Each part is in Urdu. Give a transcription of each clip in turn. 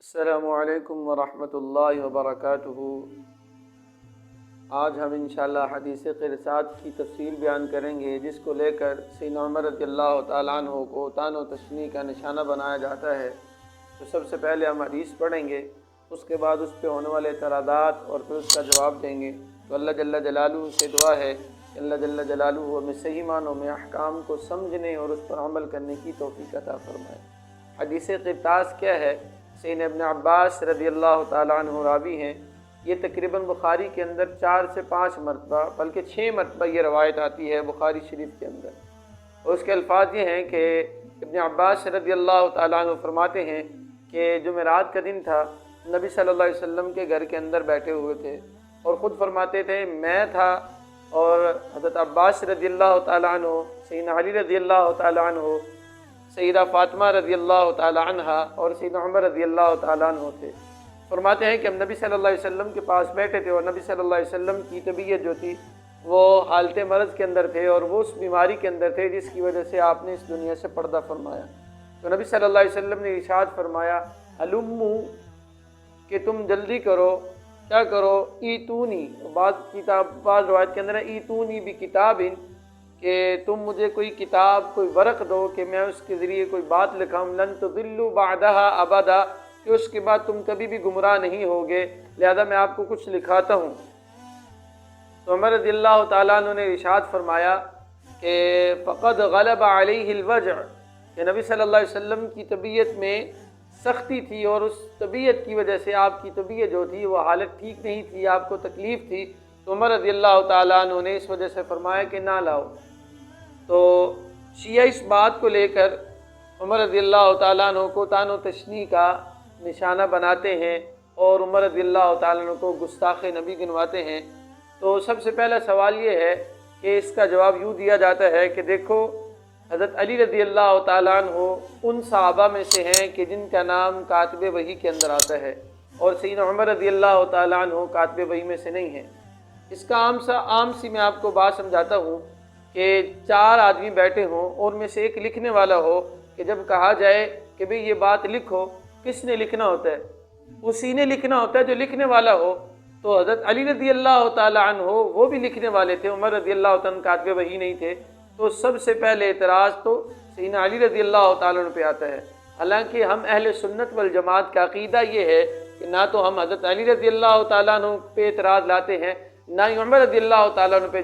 السلام علیکم ورحمۃ اللہ وبرکاتہ۔ آج ہم انشاءاللہ حدیث قرصات کی تفصیل بیان کریں گے، جس کو لے کر سیدنا عمر رضی اللہ تعالیٰ عنہ کو طعن و تشنیع کا نشانہ بنایا جاتا ہے۔ تو سب سے پہلے ہم حدیث پڑھیں گے، اس کے بعد اس پہ ہونے والے اعتراضات اور پھر اس کا جواب دیں گے۔ تو اللہ جل جلالہ سے دعا ہے کہ اللہ جل جلالہ ہمیں صحیح معنوں میں احکام کو سمجھنے اور اس پر عمل کرنے کی توفیق عطا فرمائے۔ حدیث قرطاس کیا ہے؟ سیدنا ابن عباس رضی اللہ تعالیٰ عنہ راوی ہیں۔ یہ تقریباً بخاری کے اندر 4 سے 5 مرتبہ بلکہ 6 مرتبہ یہ روایت آتی ہے بخاری شریف کے اندر، اور اس کے الفاظ یہ ہیں کہ ابن عباس رضی اللہ تعالیٰ عنہ فرماتے ہیں کہ جمعرات کا دن تھا، نبی صلی اللہ علیہ وسلم کے گھر کے اندر بیٹھے ہوئے تھے، اور خود فرماتے تھے میں تھا اور حضرت عباس رضی اللہ تعالیٰ عنہ، سیدنا علی رضی اللہ تعالیٰ عنہ، سیدہ فاطمہ رضی اللہ تعالیٰ عنہ اور سیدنا عمر رضی اللہ تعالیٰ عنہ تھے۔ فرماتے ہیں کہ ہم نبی صلی اللہ علیہ وسلم کے پاس بیٹھے تھے، اور نبی صلی اللہ علیہ وسلم کی طبیعت جو تھی وہ حالت مرض کے اندر تھے، اور وہ اس بیماری کے اندر تھے جس کی وجہ سے آپ نے اس دنیا سے پردہ فرمایا۔ تو نبی صلی اللہ علیہ وسلم نے ارشاد فرمایا ہلمو، کہ تم جلدی کرو، کیا کرو؟ ایتونی، بعض روایت کے اندر ہے ایتونی بکتاب، کہ تم مجھے کوئی کتاب، کوئی ورق دو کہ میں اس کے ذریعے کوئی بات لکھاؤں، لن تضلوا بعدها ابدا، کہ اس کے بعد تم کبھی بھی گمراہ نہیں ہوگے، لہذا میں آپ کو کچھ لکھاتا ہوں۔ تو عمر رضی اللہ تعالیٰ عنہ نے ارشاد فرمایا کہ فقد غلب علیہ الوجع، کہ نبی صلی اللہ علیہ وسلم کی طبیعت میں سختی تھی، اور اس طبیعت کی وجہ سے آپ کی طبیعت جو تھی وہ حالت ٹھیک نہیں تھی، آپ کو تکلیف تھی۔ تو عمر رضی اللہ تعالیٰ عنہ نے اس وجہ سے فرمایا کہ نہ لاؤ۔ تو شیعہ اس بات کو لے کر عمر رضی اللہ تعالیٰ عنہ کو طعن و تشنیع کا نشانہ بناتے ہیں، اور عمر رضی اللہ تعالیٰ عنہ کو گستاخ نبی گنواتے ہیں۔ تو سب سے پہلا سوال یہ ہے کہ اس کا جواب یوں دیا جاتا ہے کہ دیکھو، حضرت علی رضی اللہ تعالیٰ عنہ ان صحابہ میں سے ہیں کہ جن کا نام کاتب وحی کے اندر آتا ہے، اور سیدنا عمر رضی اللہ تعالیٰ عنہ کاتب وحی میں سے نہیں ہیں۔ اس کا عام سی میں آپ کو بات سمجھاتا ہوں کہ 4 آدمی بیٹھے ہوں، اور میں سے ایک لکھنے والا ہو، کہ جب کہا جائے کہ بھئی یہ بات لکھو، کس نے لکھنا ہوتا ہے؟ اسی نے لکھنا ہوتا ہے جو لکھنے والا ہو۔ تو حضرت علی رضی اللہ تعالیٰ عنہ وہ بھی لکھنے والے تھے، عمر رضی اللہ تعالیٰ عنہ کاتب وحی نہیں تھے۔ تو سب سے پہلے اعتراض تو سیدنا علی رضی اللہ تعالیٰ عنہ پہ آتا ہے۔ حالانکہ ہم اہل سنت والجماعت کا عقیدہ یہ ہے کہ نہ تو ہم حضرت علی رضی اللہ تعالیٰ عنہ پہ اعتراض لاتے ہیں، نہ ہی عمر رضی اللہ تعالیٰ عنہ پہ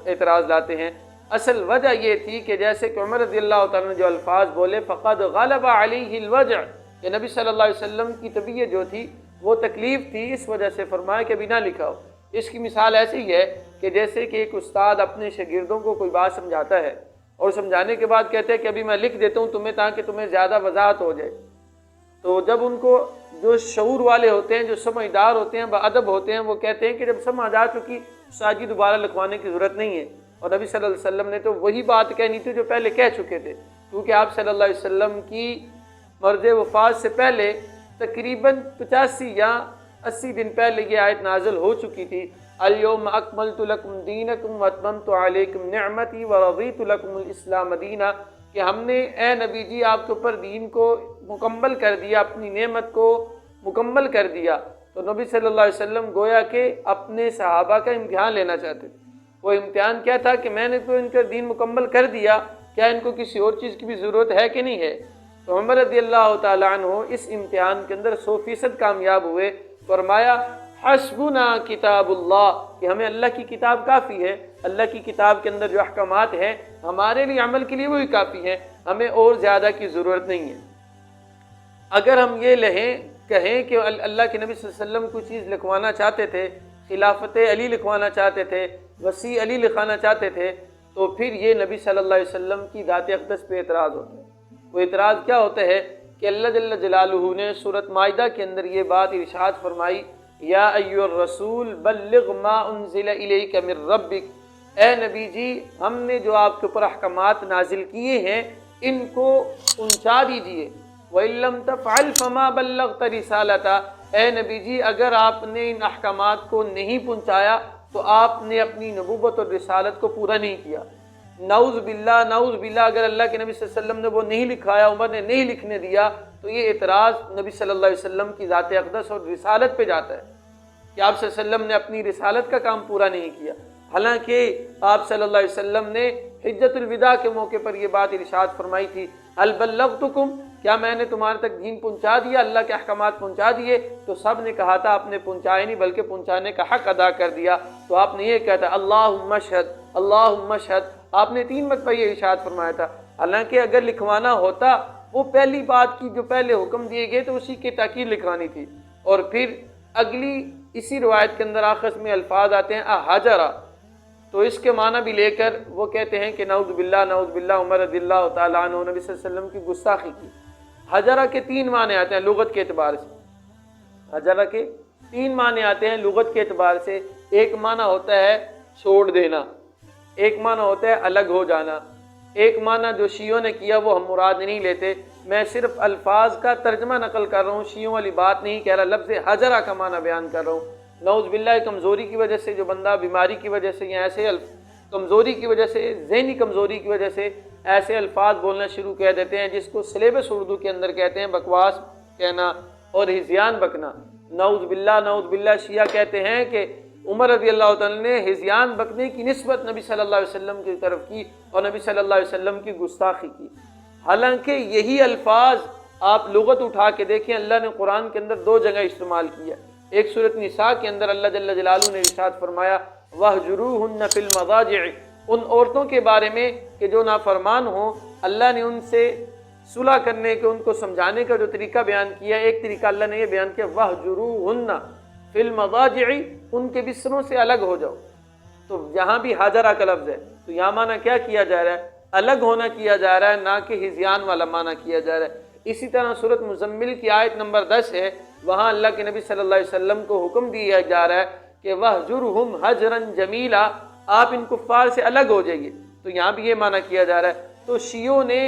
اعتراض لاتے ہیں۔ اصل وجہ یہ تھی کہ جیسے کہ عمر رضی اللہ تعالیٰ نے جو الفاظ بولے فقد غلب علیہ الوجع، کہ نبی صلی اللہ علیہ وسلم کی طبیعت جو تھی وہ تکلیف تھی، اس وجہ سے فرمایا کہ ابھی نہ لکھاؤ۔ اس کی مثال ایسی ہے کہ جیسے کہ ایک استاد اپنے شاگردوں کو کوئی بات سمجھاتا ہے، اور سمجھانے کے بعد کہتے ہیں کہ ابھی میں لکھ دیتا ہوں تمہیں تاکہ تمہیں زیادہ وضاحت ہو جائے۔ تو جب ان کو جو شعور والے ہوتے ہیں، جو سمجھدار ہوتے ہیں، باادب ہوتے ہیں، وہ کہتے ہیں کہ جب سمجھ آ چکی ساجی دوبارہ لکھوانے کی ضرورت نہیں ہے۔ اور نبی صلی اللہ علیہ وسلم نے تو وہی بات کہنی تھی جو پہلے کہہ چکے تھے، کیونکہ آپ صلی اللہ علیہ وسلم کی مرض وفات سے پہلے تقریباً 85 یا 80 دن پہلے یہ آیت نازل ہو چکی تھی، الیوم اکملت لکم دینکم واتممت علیکم نعمتی ورضیت لکم الاسلام دینا، کہ ہم نے اے نبی جی آپ کے اوپر دین کو مکمل کر دیا، اپنی نعمت کو مکمل کر دیا۔ تو نبی صلی اللہ علیہ وسلم گویا کہ اپنے صحابہ کا امتحان لینا چاہتے تھے۔ وہ امتحان کیا تھا کہ میں نے تو ان کا دین مکمل کر دیا، کیا ان کو کسی اور چیز کی بھی ضرورت ہے کہ نہیں ہے؟ تو عمر رضی اللہ تعالیٰ عنہ اس امتحان کے اندر 100% کامیاب ہوئے۔ فرمایا حسبنا کتاب اللہ، کہ ہمیں اللہ کی کتاب کافی ہے، اللہ کی کتاب کے اندر جو احکامات ہیں ہمارے لیے عمل کے لیے وہی کافی ہیں، ہمیں اور زیادہ کی ضرورت نہیں ہے۔ اگر ہم یہ کہیں کہ اللہ کے نبی صلی اللہ علیہ وسلم کوئی چیز لکھوانا چاہتے تھے، خلافت علی لکھوانا چاہتے تھے، وسیع علی لکھوانا چاہتے تھے، تو پھر یہ نبی صلی اللہ علیہ وسلم کی ذات اقدس پہ اعتراض ہوتا ہے۔ وہ اعتراض کیا ہوتا ہے کہ اللہ جل جلالہ نے سورۃ مائدہ کے اندر یہ بات ارشاد فرمائی، یا ایھا الرسول بلغ ما انزل الیک من ربک، اے نبی جی ہم نے جو آپ کے اوپر احکامات نازل کیے ہیں ان کو پہنچا دیجئے، وَإِن لَّمْ تَفْعَلْ فَمَا بَلَّغْتَ رِسَالَتَهُ، اے نبی جی اگر آپ نے ان احکامات کو نہیں پہنچایا تو آپ نے اپنی نبوت اور رسالت کو پورا نہیں کیا۔ نعوذ باللہ اگر اللہ کے نبی صلی اللہ علیہ وسلم نے وہ نہیں لکھایا، عمر نے نہیں لکھنے دیا، تو یہ اعتراض نبی صلی اللہ علیہ وسلم کی ذات اقدس اور رسالت پہ جاتا ہے کہ آپ صلی اللہ علیہ وسلم نے اپنی رسالت کا کام پورا نہیں کیا، حالانکہ آپ صلی اللہ علیہ وسلم نے حجۃ الوداع کے موقع پر یہ بات ارشاد فرمائی تھی، هل بلغتکم، کیا میں نے تمہارے تک دین پہنچا دیا، اللہ کے احکامات پہنچا دیے؟ تو سب نے کہا تھا آپ نے پہنچائے نہیں بلکہ پہنچانے کا حق ادا کر دیا۔ تو آپ نے یہ کہا تھا اللہم اشہد اللہم اشہد، آپ نے 3 مرتبہ یہ ارشاد فرمایا تھا، حالانکہ اگر لکھوانا ہوتا وہ پہلی بات کی جو پہلے حکم دیے گئے تو اسی کی تاکید لکھوانی تھی۔ اور پھر اگلی اسی روایت کے اندر آخر میں الفاظ آتے ہیں احجرا، تو اس کے معنی بھی لے کر وہ کہتے ہیں کہ نعوذ باللہ عمر رضی اللہ تعالیٰ عنہ نبی صلی اللہ علیہ وسلم کی گستاخی کی۔ حجرہ کے 3 معنی آتے ہیں لغت کے اعتبار سے، حجرہ کے 3 معنی آتے ہیں لغت کے اعتبار سے۔ ایک معنی ہوتا ہے چھوڑ دینا، ایک معنی ہوتا ہے الگ ہو جانا، ایک معنی جو شیعوں نے کیا وہ ہم مراد نہیں لیتے، میں صرف الفاظ کا ترجمہ نقل کر رہا ہوں، شیعوں والی بات نہیں کہہ رہا، لفظ حجرہ کا معنی بیان کر رہا ہوں۔ نعوذ باللہ کمزوری کی وجہ سے، جو بندہ بیماری کی وجہ سے یا ایسے کمزوری کی وجہ سے، ذہنی کمزوری کی وجہ سے ایسے الفاظ بولنا شروع کر دیتے ہیں جس کو سلیبس اردو کے اندر کہتے ہیں بکواس کہنا اور ہذیان بکنا۔ نعوذ باللہ شیعہ کہتے ہیں کہ عمر رضی اللہ تعالیٰ نے ہذیان بکنے کی نسبت نبی صلی اللہ علیہ وسلم کی طرف کی اور نبی صلی اللہ علیہ وسلم کی گستاخی کی، حالانکہ یہی الفاظ آپ لغت اٹھا کے دیکھیں اللہ نے قرآن کے اندر 2 جگہ استعمال کیا۔ ایک سورۃ نساء کے اندر اللہ جل جلالہ نے ارشاد فرمایا وَاهْجُرُوهُنَّ فِي الْمَضَاجِعِ، ان عورتوں کے بارے میں کہ جو نافرمان ہوں، اللہ نے ان سے صلح کرنے کے، ان کو سمجھانے کا جو طریقہ بیان کیا، ایک طریقہ اللہ نے یہ بیان کیا وَاهْجُرُوهُنَّ فِي الْمَضَاجِعِ، ان کے بستروں سے الگ ہو جاؤ۔ تو جہاں بھی حاجرہ کا لفظ ہے تو یہاں معنی کیا کیا جا رہا ہے؟ الگ ہونا کیا جا رہا ہے، نہ کہ ہذیان والا معنی کیا جا رہا ہے۔ اسی طرح سورۃ مزمل کی آیت نمبر 10 ہے، وہاں اللہ کے نبی صلی اللہ علیہ وسلم کو حکم دیا جا رہا ہے کہ وَاهْجُرْهُمْ هَجْرًا جَمِيلًا، آپ ان کفار سے الگ ہو جائیے، تو یہاں بھی یہ معنی کیا جا رہا ہے۔ تو شیعوں نے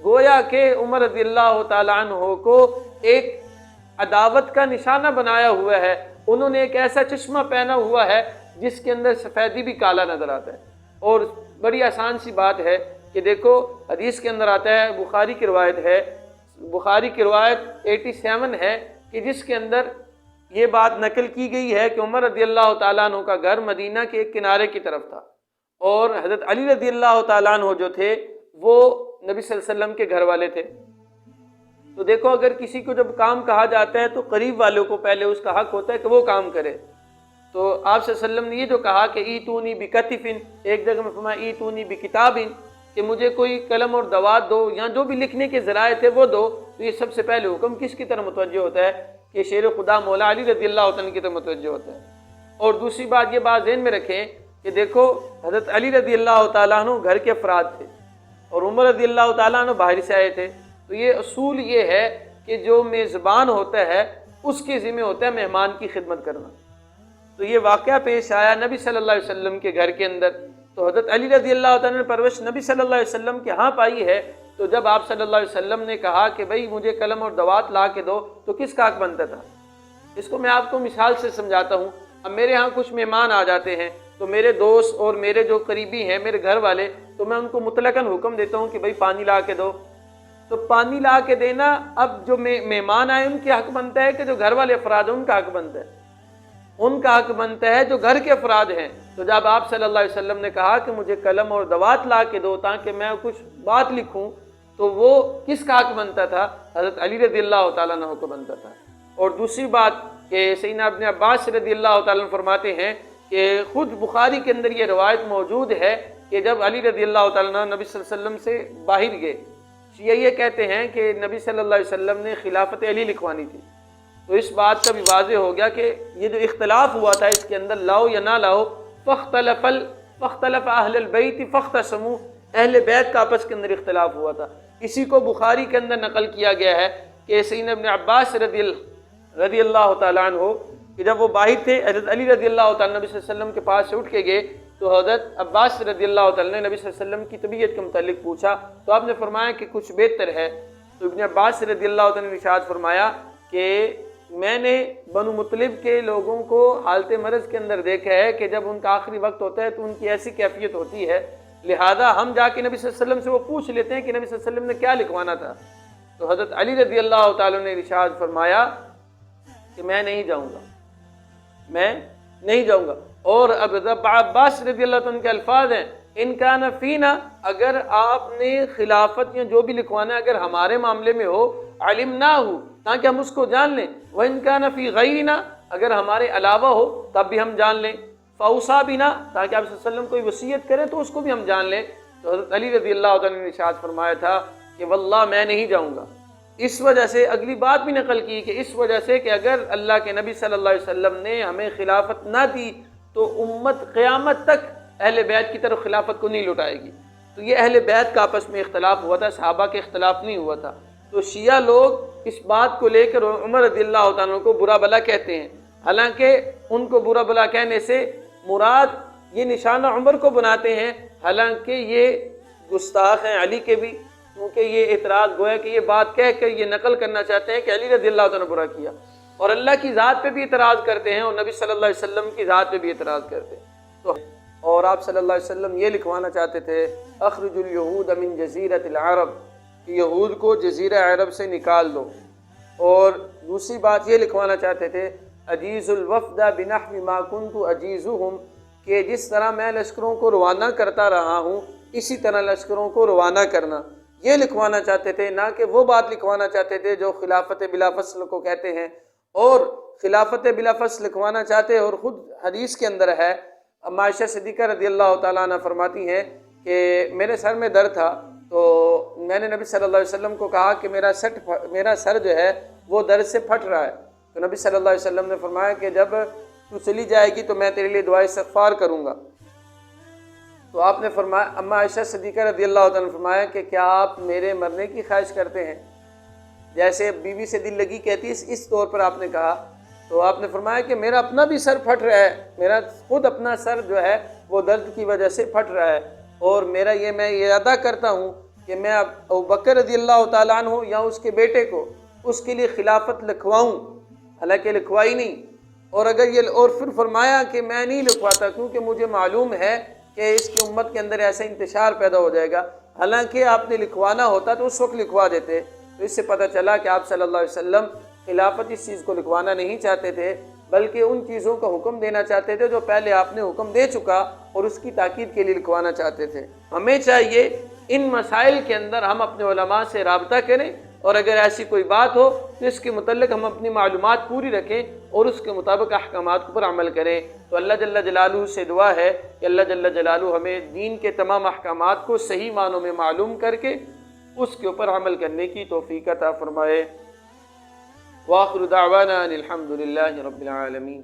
گویا کہ عمر رضی اللہ تعالیٰ عنہ کو ایک عداوت کا نشانہ بنایا ہوا ہے، انہوں نے ایک ایسا چشمہ پہنا ہوا ہے جس کے اندر سفیدی بھی کالا نظر آتا ہے۔ اور بڑی آسان سی بات ہے کہ دیکھو حدیث کے اندر آتا ہے، بخاری کی روایت ہے، بخاری کی روایت 87 ہے کہ جس کے اندر یہ بات نقل کی گئی ہے کہ عمر رضی اللہ تعالیٰ عنہ کا گھر مدینہ کے ایک کنارے کی طرف تھا اور حضرت علی رضی اللہ تعالیٰ عنہ جو تھے وہ نبی صلی اللہ علیہ وسلم کے گھر والے تھے۔ تو دیکھو اگر کسی کو جب کام کہا جاتا ہے تو قریب والوں کو پہلے اس کا حق ہوتا ہے کہ وہ کام کرے۔ تو آپ صلی اللہ علیہ وسلم نے یہ جو کہا کہ ایتونی بکتفن، ایک جگہ میں فرمایا ایتونی بکتابن، کہ مجھے کوئی قلم اور دوات دو یا جو بھی لکھنے کے ذرائع تھے وہ دو، تو یہ سب سے پہلے حکم کس کی طرف متوجہ ہوتا ہے کہ شیر خدا مولا علی رضی اللہ عنہ کی طرف متوجہ ہوتا ہے۔ اور دوسری بات یہ بات ذہن میں رکھیں کہ دیکھو حضرت علی رضی اللہ تعالیٰ عنہ گھر کے افراد تھے اور عمر رضی اللہ تعالیٰ عنہ باہر سے آئے تھے، تو یہ اصول یہ ہے کہ جو میزبان ہوتا ہے اس کے ذمہ ہوتا ہے مہمان کی خدمت کرنا۔ تو یہ واقعہ پیش آیا نبی صلی اللہ علیہ وسلم کے گھر کے اندر، تو حضرت علی رضی اللہ تعالیٰ نے پرورش نبی صلی اللہ علیہ وسلم کے ہاں پائی ہے۔ تو جب آپ صلی اللہ علیہ وسلم نے کہا کہ بھئی مجھے قلم اور دوات لا کے دو، تو کس کا حق بنتا تھا؟ اس کو میں آپ کو مثال سے سمجھاتا ہوں۔ اب میرے ہاں کچھ مہمان آ جاتے ہیں تو میرے دوست اور میرے جو قریبی ہیں میرے گھر والے، تو میں ان کو مطلقاً حکم دیتا ہوں کہ بھئی پانی لا کے دو، تو پانی لا کے دینا اب جو مہمان آئے ان کے حق بنتا ہے کہ جو گھر والے افراد ہیں ان کا حق بنتا ہے؟ ان کا حق بنتا ہے جو گھر کے افراد ہیں۔ تو جب آپ صلی اللہ علیہ وسلم نے کہا کہ مجھے قلم اور دوات لا کے دو تاکہ میں کچھ بات لکھوں، تو وہ کس کا حق بنتا تھا؟ حضرت علی رضی اللہ تعالیٰ عنہ کو بنتا تھا۔ اور دوسری بات کہ سیدنا ابن عباس رضی اللہ تعالیٰ عنہ فرماتے ہیں کہ خود بخاری کے اندر یہ روایت موجود ہے کہ جب علی رضی اللہ تعالیٰ عنہ نبی صلی اللہ علیہ وسلم سے باہر گئے، شیعہ یہ کہتے ہیں کہ نبی صلی اللہ علیہ وسلم نے خلافت علی لکھوانی تھی، تو اس بات کا بھی واضح ہو گیا کہ یہ جو اختلاف ہوا تھا اس کے اندر لاؤ یا نہ لاؤ، فاختلف اہل البیت فاختصموا، اہل بیت کا آپس کے اندر اختلاف ہوا تھا۔ اسی کو بخاری کے اندر نقل کیا گیا ہے کہ سیدنا ابن عباس رضی اللہ تعالیٰ عنہ کہ جب وہ باہر تھے، حضرت علی رضی اللہ تعالیٰ نبی صلی اللہ علیہ وسلم کے پاس سے اٹھ کے گئے، تو حضرت عباس رضی اللہ تعالیٰ نے نبی صلی اللہ علیہ وسلم کی طبیعت کے متعلق پوچھا، تو آپ نے فرمایا کہ کچھ بہتر ہے۔ تو ابن عباس رضی اللہ تعالیٰ نے ارشاد فرمایا کہ میں نے بنو مطلب کے لوگوں کو حالت مرض کے اندر دیکھا ہے کہ جب ان کا آخری وقت ہوتا ہے تو ان کی ایسی کیفیت ہوتی ہے، لہذا ہم جا کے نبی صلی اللہ علیہ وسلم سے وہ پوچھ لیتے ہیں کہ نبی صلی اللہ علیہ وسلم نے کیا لکھوانا تھا۔ تو حضرت علی رضی اللہ تعالیٰ نے ارشاد فرمایا کہ میں نہیں جاؤں گا، میں نہیں جاؤں گا۔ اور اب عباس رضی اللہ تعالیٰ کے الفاظ ہیں، ان کان فینا، اگر آپ نے خلافت یا جو بھی لکھوانا ہے اگر ہمارے معاملے میں ہو، علمناہ، تاکہ ہم اس کو جان لیں، وَإِن كَانَ فِي غَيْرِنَا، اگر ہمارے علاوہ ہو تب بھی ہم جان لیں، فَأَوْصَىٰ بِنَا، تاکہ آپ صلی اللہ علیہ وسلم کوئی وصیت کریں تو اس کو بھی ہم جان لیں۔ تو حضرت علی رضی اللہ تعالیٰ نے ارشاد فرمایا تھا کہ واللہ میں نہیں جاؤں گا۔ اس وجہ سے اگلی بات بھی نقل کی کہ اس وجہ سے کہ اگر اللہ کے نبی صلی اللہ علیہ وسلم نے ہمیں خلافت نہ دی تو امت قیامت تک اہل بیت کی طرف خلافت کو نہیں لوٹائے گی۔ تو یہ اہل بیت کا آپس میں اختلاف ہوا تھا، صحابہ کے اختلاف نہیں ہوا تھا۔ تو شیعہ لوگ اس بات کو لے کر عمر رضی اللہ تعالیٰ کو برا بلا کہتے ہیں، حالانکہ ان کو برا بلا کہنے سے مراد یہ نشانہ عمر کو بناتے ہیں، حالانکہ یہ گستاخ ہیں علی کے بھی، کیونکہ یہ اعتراض گویا کہ یہ بات کہہ کر یہ نقل کرنا چاہتے ہیں کہ علی رضی اللہ تعالیٰ نے برا کیا، اور اللہ کی ذات پہ بھی اعتراض کرتے ہیں اور نبی صلی اللہ علیہ وسلم کی ذات پہ بھی اعتراض کرتے ہیں۔ تو اور آپ صلی اللہ علیہ وسلم یہ لکھوانا چاہتے تھے اخرج الیہود من جزیرۃ العرب، کہ یہود کو جزیرہ عرب سے نکال دو، اور دوسری بات یہ لکھوانا چاہتے تھے اجیز الوفد بنحو ما کنت اجیزہم، کہ جس طرح میں لشکروں کو روانہ کرتا رہا ہوں اسی طرح لشکروں کو روانہ کرنا، یہ لکھوانا چاہتے تھے، نہ کہ وہ بات لکھوانا چاہتے تھے جو خلافت بلا فصل کو کہتے ہیں۔ اور خلافت بلا فصل لکھوانا چاہتے ہیں، اور خود حدیث کے اندر ہے، اما عائشہ صدیقہ رضی اللہ تعالیٰ عنہ فرماتی ہیں کہ میرے سر میں درد تھا تو میں نے نبی صلی اللہ علیہ وسلم کو کہا کہ میرا سر جو ہے وہ درد سے پھٹ رہا ہے، تو نبی صلی اللہ علیہ وسلم نے فرمایا کہ جب تو چلی جائے گی تو میں تیرے لیے دعائے استغفار کروں گا۔ تو آپ نے فرمایا، اما عائشہ صدیقہ رضی اللہ تعالیٰ نے فرمایا کہ کیا آپ میرے مرنے کی خواہش کرتے ہیں؟ جیسے بیوی سے دل لگی کہتی ہے اس طور پر آپ نے کہا۔ تو آپ نے فرمایا کہ میرا اپنا بھی سر پھٹ رہا ہے، میرا خود اپنا سر جو ہے وہ درد کی وجہ سے پھٹ رہا ہے، اور میں یہ ادا کرتا ہوں کہ میں ابو بکر رضی اللہ تعالیٰ عنہ یا اس کے بیٹے کو اس کے لیے خلافت لکھواؤں، حالانکہ لکھوائی نہیں، اور پھر فرمایا کہ میں نہیں لکھواتا کیونکہ مجھے معلوم ہے کہ اس کی امت کے اندر ایسا انتشار پیدا ہو جائے گا، حالانکہ آپ نے لکھوانا ہوتا تو اس وقت لکھوا دیتے۔ تو اس سے پتہ چلا کہ آپ صلی اللہ علیہ وسلم خلافت اس چیز کو لکھوانا نہیں چاہتے تھے، بلکہ ان چیزوں کا حکم دینا چاہتے تھے جو پہلے آپ نے حکم دے چکا، اور اس کی تاکید کے لیے لکھوانا چاہتے تھے۔ ہمیں چاہیے ان مسائل کے اندر ہم اپنے علماء سے رابطہ کریں، اور اگر ایسی کوئی بات ہو تو اس کے متعلق ہم اپنی معلومات پوری رکھیں اور اس کے مطابق احکامات پر عمل کریں۔ تو اللہ جل جلالہ سے دعا ہے کہ اللہ جل جلالہ ہمیں دین کے تمام احکامات کو صحیح معنوں میں معلوم کر کے اس کے اوپر عمل کرنے کی توفیق عطا فرمائے۔ وآخر دعوانا ان الحمد للہ رب العالمین۔